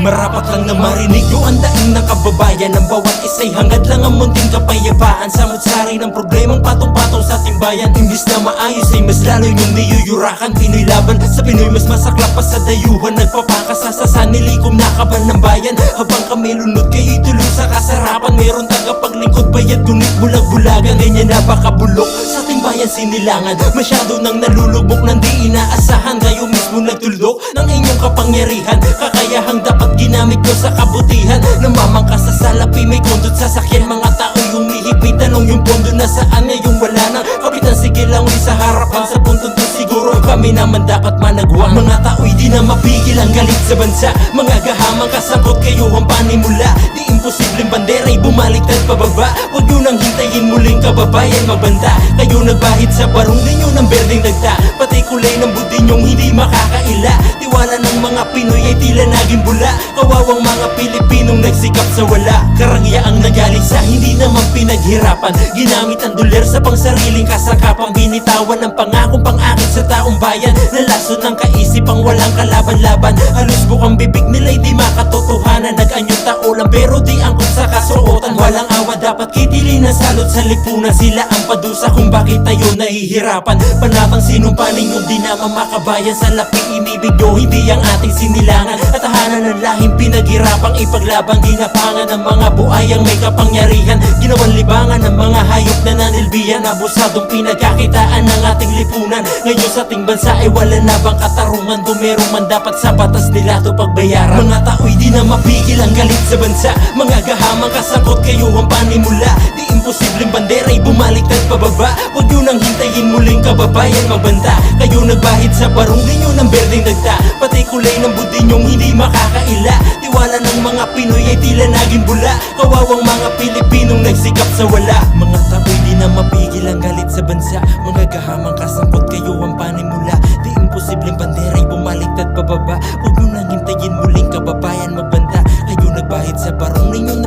Marapat lang na marinig nyo ang daing ng kababayan. Ang bawat isa'y hangad lang ang munting kapayapaan. Samot-sari ng problemang patong-patong sa ating bayan. Imbis na maayos ay mas lalo yung niyuyurakan. Pinoy laban sa Pinoy mas masaklap pa sa dayuhan. Nagpapakasasa nilikom na kaban ng bayan. Habang kami lunod kayo'y tuloy sa kasarapan. Meron tagapaglingkod bayad gunit bulag-bulagan. Ganyan napakabulok sa ating bayan sinilangan. Masyado nang nalulubog ng di inaasahan. Kayo mismo nagtuldok ng inyong kapangyarihan. Kakayahang dapat ginamit ko sa kabutihan. Namamangka sa salapi may kondot sasakyan. Mga tao yung mihipin tanong yung pondo nasaan ngayong wala nang kapitan. Sige lang sa harapan sa puntong to siguro kami naman dapat managwang. Mga tao'y di na mapigil ang galit sa bansa. Mga gahamang kasangkot kayo ang panimula. Di imposibleng bandera'y bumaliktad pababa. Huwag nyo nang hintayin muling kababayan magbanta. Kayo nagbahid sa barong ninyo ng berdeng dagta. Pati kulay ng budi nyong hindi makakaila. Tiwala ng mga Pinoy ay tila naging bula. Kawawang mga Pilipinong nagsikap sa wala. Karangyaang nagaling sa hindi naman pinaghirapan. Ginamit ang dolyar sa pangsariling kasangkapan. Binitawan ng pangakong pang-akit sa taong bayan. Nalasod ng kaisipang walang kalaban-laban. Halos bukang bibig nila'y di makatotohanan. Nag-anyong tao lang pero di angkot sa kasuotan. Walang awa dapat kitilin na salot sa lipunan. Sila ang padusa kung bakit tayo nahihirapan. Panatang sinumpa ninyong di naman makabayan. Sa lapi inibig nyo hindi ang ating sinilangan. At tahanan ng lahing pinaghirapang ipaglaban. Ginapangan ng mga buayang may kapangyarihan. Ginawan libangan ng mga hayop na nanilbihan. Abusadong pinagkakitaan ng ating lipunan. Ngayon sa ating bansa ay wala na bang katarungan. Dumero man dapat sa batas nila to pagbayaran. Mga tao'y di na mapigil ang galit sa bansa. Mga gahamang kasangkot kayo ang panimula. Di imposibleng bandera'y bumaliktad pababa. Huwag nyo nang hintayin muling kababayan magbanta. Kayo nagbahid sa barong ninyo ng berdeng dagta. Pati kulay ng budi nyong hindi makakaila. Tiwala ng mga Pinoy ay tila naging bula. Kawawang mga Pilipinong nagsikap sa wala. Mga tao'y di na mapigil ang galit sa bansa. Mga gahamang kasangkot kayo ang panimula. Di imposibleng bandera'y bumaliktad pababa. Huwag nyo nang hintayin muling kababayan magbanta. Kayo nagbahid sa barong ninyong